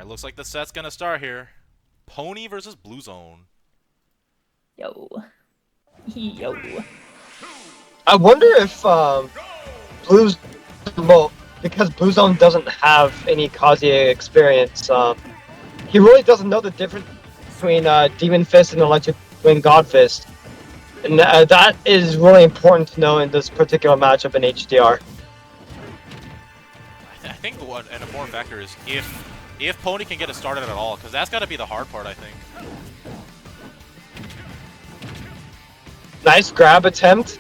Alright, looks like the set's gonna start here. Pony versus BlueZone. Yo. Yo. I wonder if Blues, well, because BlueZone doesn't have any Kazuya experience, he really doesn't know the difference between Demon Fist and Electric Wing God Fist, and that is really important to know in this particular matchup in HDR. I think an important factor is if Pony can get it started at all, because that's got to be the hard part, I think. Nice grab attempt.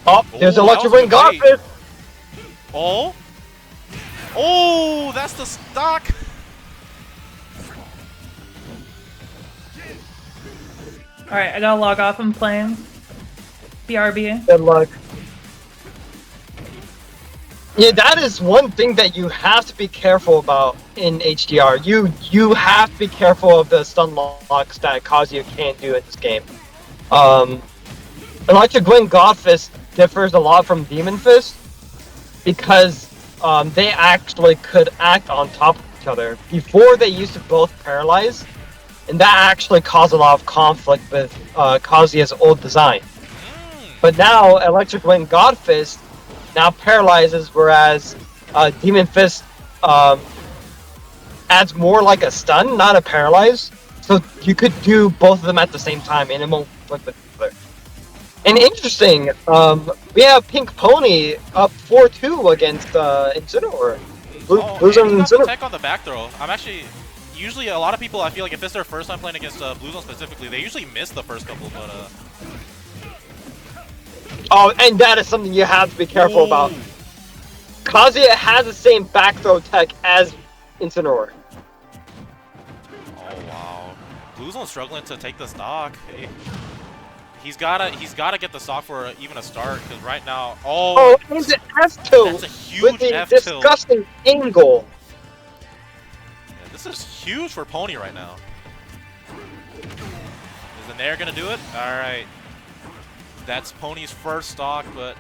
Oh, there's Oh, Electric Wing God Fist. Oh, oh, that's the stock. Alright, I gotta log off. I'm playing. BRB. Good luck. Yeah, that is one thing that you have to be careful about in HDR. You have to be careful of the stun locks that Kazuya can't do in this game. Electric Wing God Fist differs a lot from Demon Fist because they actually could act on top of each other. Before, they used to both paralyze, and that actually caused a lot of conflict with Kazuya's old design. But now, Electric Wing God Fist now paralyzes, whereas Demon Fist adds more like a stun, not a paralyze. So you could do both of them at the same time, and it won't conflict with each other. And interesting, we have Pink Pony up 4-2 against Incineroar. BlueZone and Incineroar. Tech on the back throw. I'm actually usually a lot of people. I feel like if it's their first time playing against BlueZone specifically, they usually miss the first couple, but Oh, and that is something you have to be careful about. Kazuya has the same back throw tech as Incineroar. Oh wow, BlueZone's struggling to take the stock. He's gotta get the stock for even a start, because right now, oh, and the F tilt that's a huge with the F tilt. Disgusting angle. Yeah, this is huge for Pony right now. Is the Nair gonna do it? All right. That's Pony's first stock, but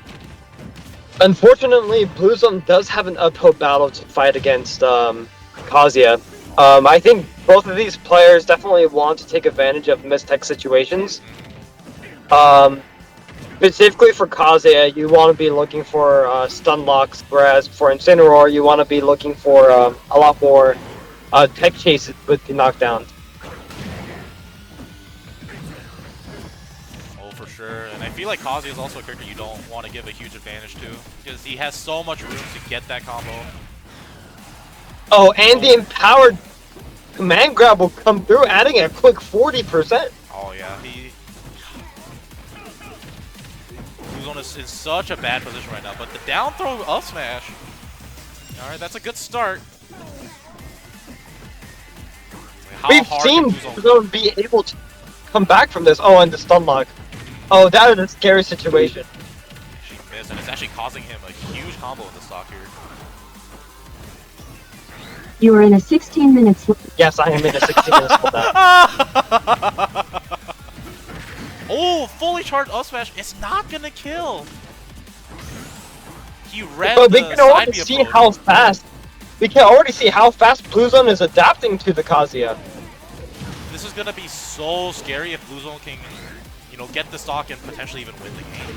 unfortunately, BlueZone does have an uphill battle to fight against Kazuya. I think both of these players definitely want to take advantage of mistech situations. Specifically for Kazuya, you want to be looking for stun locks, whereas for Incineroar, you want to be looking for a lot more tech chases with the knockdowns. for sure. And I feel like Kazuya is also a character you don't want to give a huge advantage to, because he has so much room to get that combo. Oh, and the empowered command grab will come through, adding a quick 40%. Oh yeah, BlueZone is in such a bad position right now, but the down throw up smash. Alright, that's a good start. We've seen BlueZone be able to come back from this. Oh, and the stun lock. Oh, that is a scary situation. She missed, and it's actually causing him a huge combo in the stock here. You are in a 16-minute slot. Yes, I am in a 16-minute slot. Oh, fully charged up smash. It's not gonna kill. He read but we the can already see how fast. We can already see how fast BlueZone is adapting to the Kazuya. This is gonna be so scary if BlueZone can, you know, get the stock and potentially even win the game.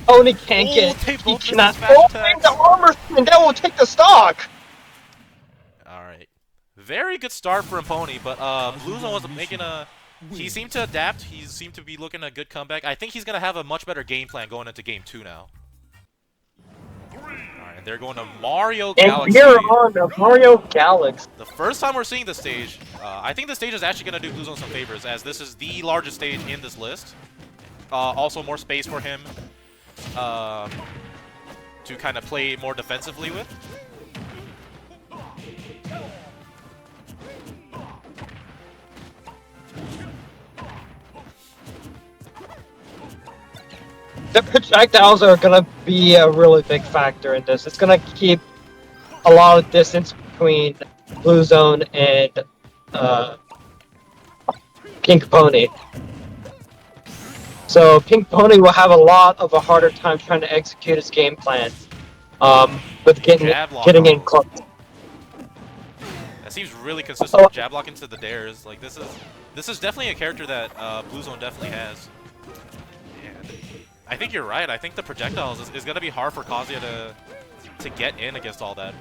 Oh, and he can't get. He cannot. Oh, and the armor, and that will take the stock. All right, very good start for Pony, but BlueZone was making a. He seemed to adapt. He seemed to be looking at a good comeback. I think he's gonna have a much better game plan going into Game 2 now. Alright, and they're going to Mario Galaxy. And here on the Mario Galaxy. The first time we're seeing this stage, I think the stage is actually gonna do BlueZone some favors, as this is the largest stage in this list. Also more space for him to kind of play more defensively with. The projectiles are gonna be a really big factor in this. It's gonna keep a lot of distance between BlueZone and Pink Pony. So Pink Pony will have a lot of a harder time trying to execute his game plan. With Jab lock getting in combos. close. That seems really consistent with jab lock into the dares. Like this is definitely a character that BlueZone definitely has. And I think you're right. I think the projectiles is gonna be hard for Kazuya to get in against all that.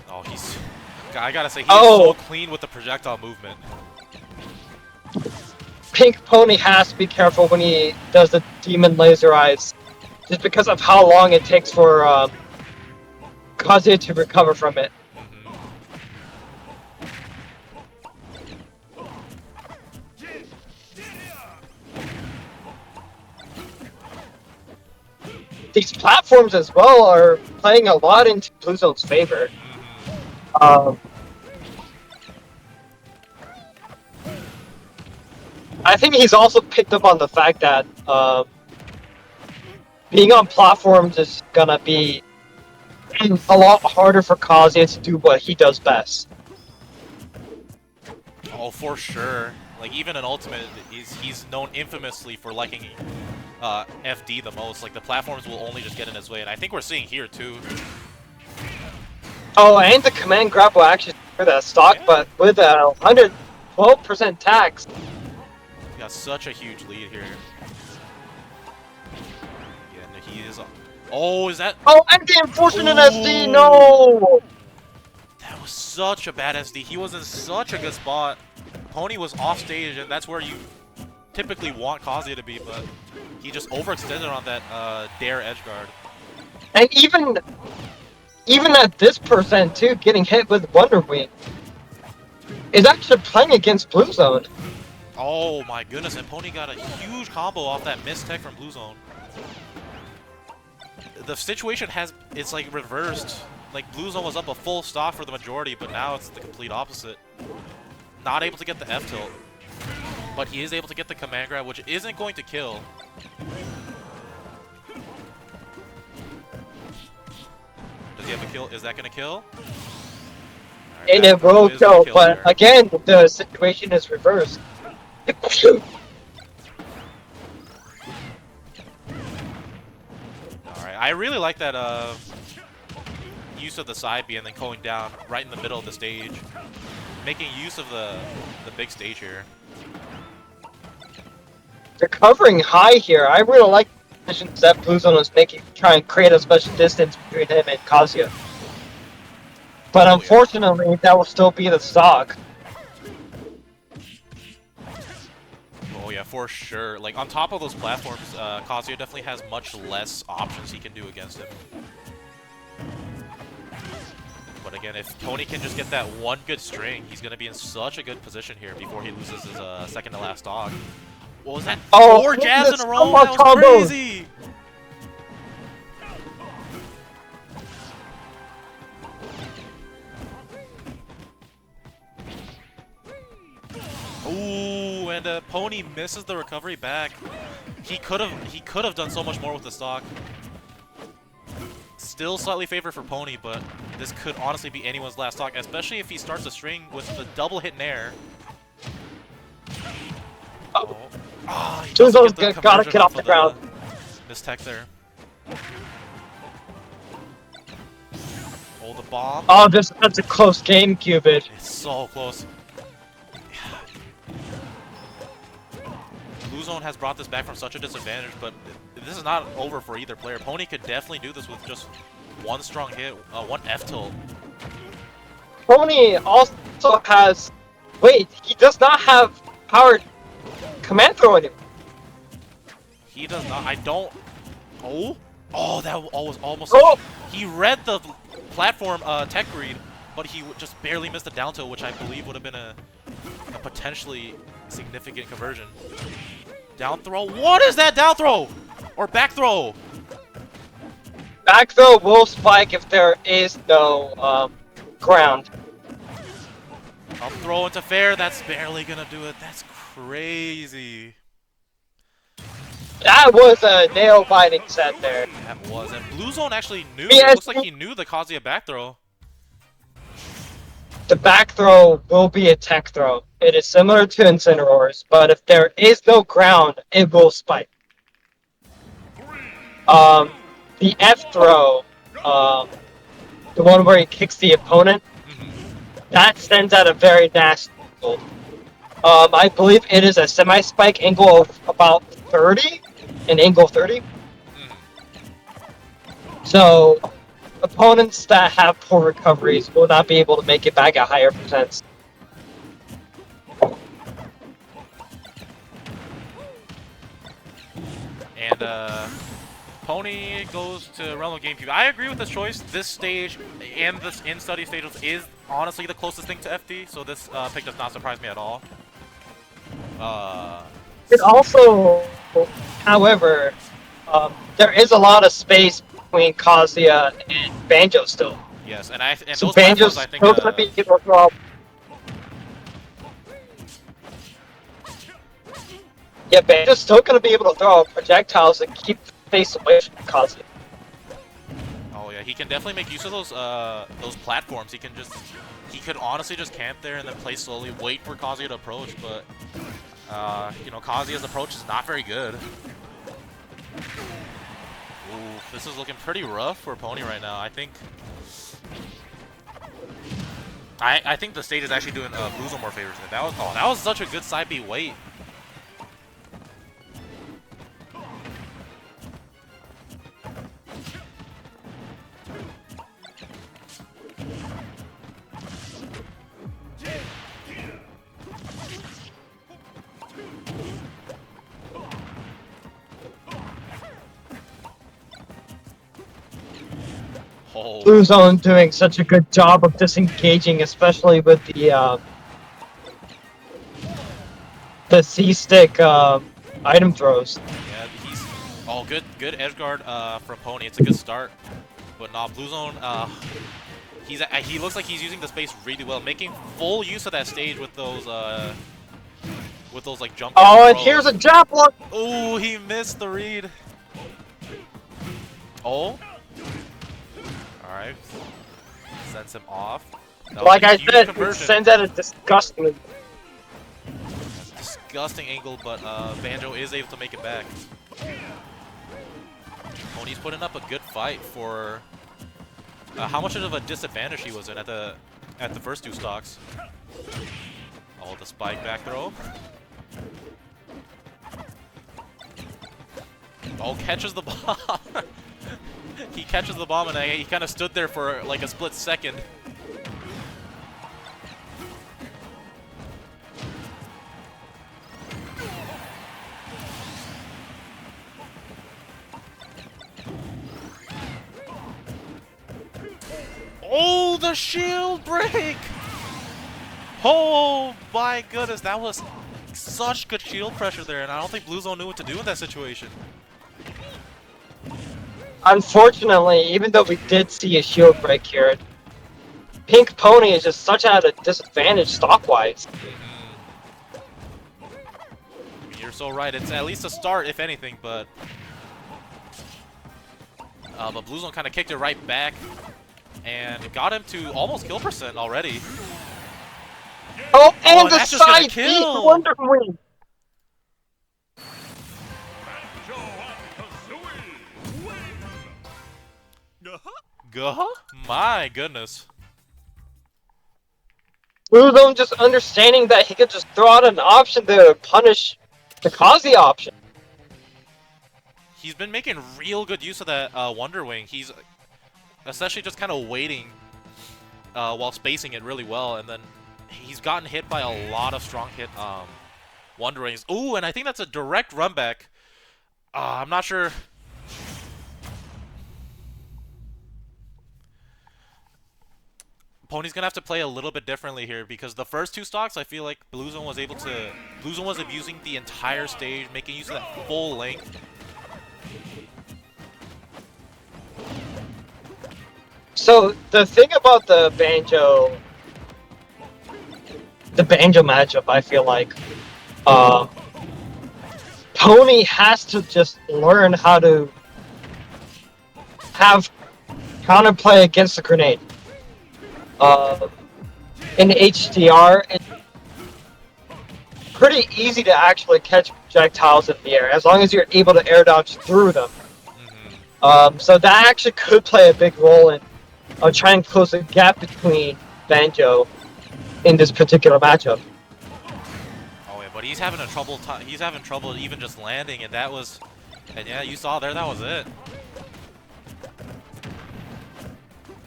Oh, I gotta say, he's so clean with the projectile movement. Pink Pony has to be careful when he does the demon laser eyes, just because of how long it takes for Kazuya to recover from it. These platforms as well are playing a lot into BlueZone's favor. I think he's also picked up on the fact that being on platforms is gonna be a lot harder for Kazuya to do what he does best. Oh, for sure. Like even in Ultimate, he's known infamously for liking FD the most. Like the platforms will only just get in his way, and I think we're seeing here too. Oh, and the command grab will actually for that stock, yeah. But with a 112% tax. He got such a huge lead here. Yeah, no, he is. Oh, is that? Oh, and the unfortunate SD, no! That was such a bad SD. He was in such a good spot. Pony was off stage, and that's where you typically want Kazuya to be, but he just overextended on that dare edge guard. And even at this percent too, getting hit with Wonder Wing is actually playing against BlueZone. Oh my goodness, and Pony got a huge combo off that missed tech from BlueZone. The situation it's like reversed. Like BlueZone was up a full stock for the majority, but now it's the complete opposite. Not able to get the F tilt, but he is able to get the command grab, which isn't going to kill. Does he have a kill? Is that going to kill? Right, and it will kill, but there. Again, the situation is reversed. Alright, I really like that use of the side B and then going down right in the middle of the stage. Making use of the big stage here. They're covering high here. I really like the decisions that BlueZone was making, try and create a special distance between him and Kazuya. But unfortunately, that will still be the stock. Oh yeah, for sure. Like on top of those platforms, Kazuya definitely has much less options he can do against him. But again, if Tony can just get that one good string, he's going to be in such a good position here before he loses his second to last stock. What was that? Oh, 4 jabs in a row? That was crazy! Ooh, and Pony misses the recovery back. He could have done so much more with the stock. Still slightly favored for Pony, but this could honestly be anyone's last stock, especially if he starts a string with the double hit nair. He BlueZone's gotta get off the ground. This tech there. Oh, the bomb. Oh, that's a close game, Cupid. It's so close. BlueZone has brought this back from such a disadvantage, but this is not over for either player. Pony could definitely do this with just one strong hit, one F tilt. Pony also has... Wait, he does not have powered command throw in him. He does not. I don't... Oh? Oh, that was almost... Oh! He read the platform tech read, but he just barely missed the down tilt, which I believe would have been a potentially significant conversion. Down throw. What is that down throw? Or back throw? Back throw will spike if there is no ground. Up throw into fair. That's barely gonna do it. That's crazy. That was a nail-biting set there. That was. And BlueZone actually knew. Yes. It looks like he knew the Kazuya back throw. The back throw will be a tech throw. It is similar to Incineroar's, but if there is no ground, it will spike. The F throw, the one where he kicks the opponent, that sends out a very nasty angle. I believe it is a semi-spike angle of about 30, an angle 30. So, opponents that have poor recoveries will not be able to make it back at higher percents. And Pony goes to Realm of GameCube. I agree with this choice. This stage and this in-study stage is honestly the closest thing to FD, so this pick does not surprise me at all. It also, however, there is a lot of space between Kazuya and Banjo still. Yes, and So those Banjo's platforms, I think, still gonna be able to throw. Yeah, Banjo's still gonna be able to throw projectiles and keep the face away from Kazuya. oh yeah, he can definitely make use of those platforms. He could honestly just camp there and then play slowly, wait for Kazuya to approach, but you know, Kazuya's approach is not very good. Ooh, this is looking pretty rough for Pony right now. I think the stage is actually doing BlueZone more favors. That was such a good side B wait. Oh. BlueZone doing such a good job of disengaging, especially with the C-stick item throws. Yeah, good edge guard from Pony. It's a good start, but nah, BlueZone. He looks like he's using the space really well, making full use of that stage with those like jump. Oh, and here's a jab block. Oh, he missed the read. Oh. Alright. Sends him off. Like I said, it sends out a disgusting angle, but Banjo is able to make it back. Pony's putting up a good fight for how much of a disadvantage he was in at the first two stocks. Oh, the spike back throw. Oh, catches the bomb. He catches the bomb and he kind of stood there for like a split second. Oh, the shield break! Oh my goodness, that was such good shield pressure there, and I don't think BlueZone knew what to do in that situation. Unfortunately, even though we did see a shield break here, Pink Pony is just such at a disadvantage stock-wise. You're so right. It's at least a start, if anything, but BlueZone kind of kicked it right back and got him to almost kill percent already. Oh, and the that's just gonna side kill. beat Wonder Wing. Go? My goodness. BlueZone just understanding that he could just throw out an option to punish the Kazuya option. He's been making real good use of that Wonder Wing. He's essentially just kind of waiting while spacing it really well, and then he's gotten hit by a lot of strong hit Wonder Wings. Ooh, and I think that's a direct run back. I'm not sure. Pony's gonna have to play a little bit differently here because the first two stocks, I feel like BlueZone was abusing the entire stage, making use of that full length. So the thing about the Banjo matchup, I feel like, Pony has to just learn how to have counterplay against the grenade. In HDR, pretty easy to actually catch projectiles in the air, as long as you're able to air dodge through them. So that actually could play a big role in trying to close the gap between Banjo in this particular matchup. Oh yeah, but he's having he's having trouble even just landing, and that was, and yeah, you saw there, that was it.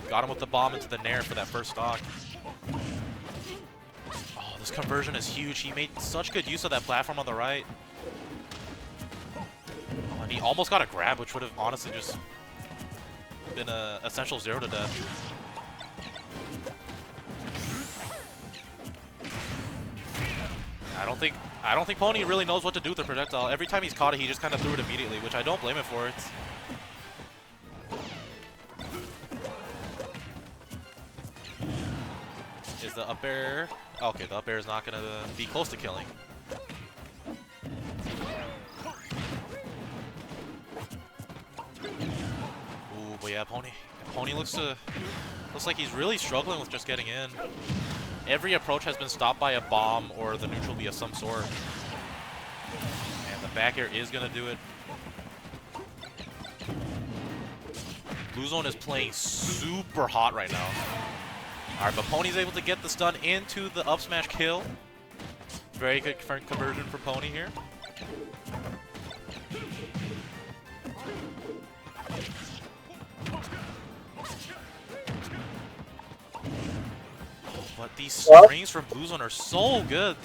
Got him with the bomb into the nair for that first stock. Oh, this conversion is huge. He made such good use of that platform on the right. Oh, and he almost got a grab, which would have honestly just been a essential 0 to death. I don't think Pony really knows what to do with the projectile. Every time he's caught it, he just kind of threw it immediately, which I don't blame him for. Is the up air? Okay, the up air is not gonna be close to killing. Ooh, but yeah, Pony looks like he's really struggling with just getting in. Every approach has been stopped by a bomb or the neutral B of some sort. And the back air is gonna do it. BlueZone is playing super hot right now. Alright, but Pony's able to get the stun into the up smash kill. Very good conversion for Pony here. But these strings from BlueZone are so good.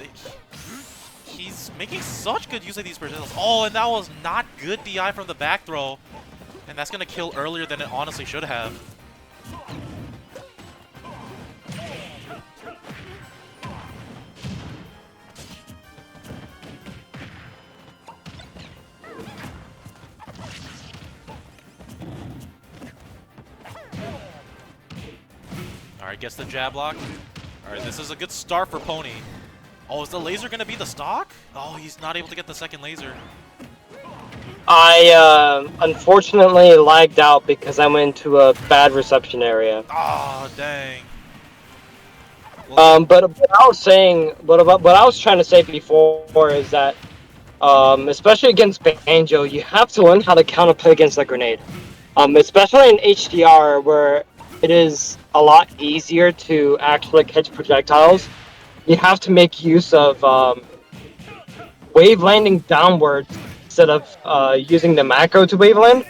He's making such good use of these projectiles. Oh, and that was not good DI from the back throw. And that's going to kill earlier than it honestly should have. Alright, gets the jab lock. Alright, this is a good start for Pony. Oh, is the laser going to be the stock? Oh, he's not able to get the second laser. I unfortunately lagged out because I went into a bad reception area. Oh, dang. Well, But what I was saying, what I was trying to say before is that, especially against Banjo, you have to learn how to counterplay against the grenade. Especially in HDR, where it is a lot easier to actually catch projectiles. You have to make use of wave landing downwards instead of using the macro to wave land,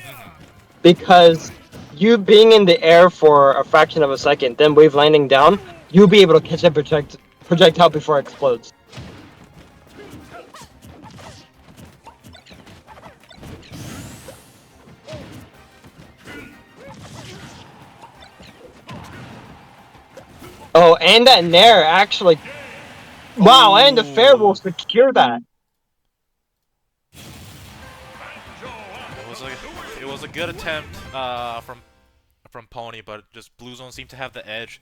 because you being in the air for a fraction of a second, then wave landing down, you'll be able to catch a projectile before it explodes. Oh, and that nair actually. Wow, and the fair will secure that. It was a good attempt from Pony, but just BlueZone seemed to have the edge.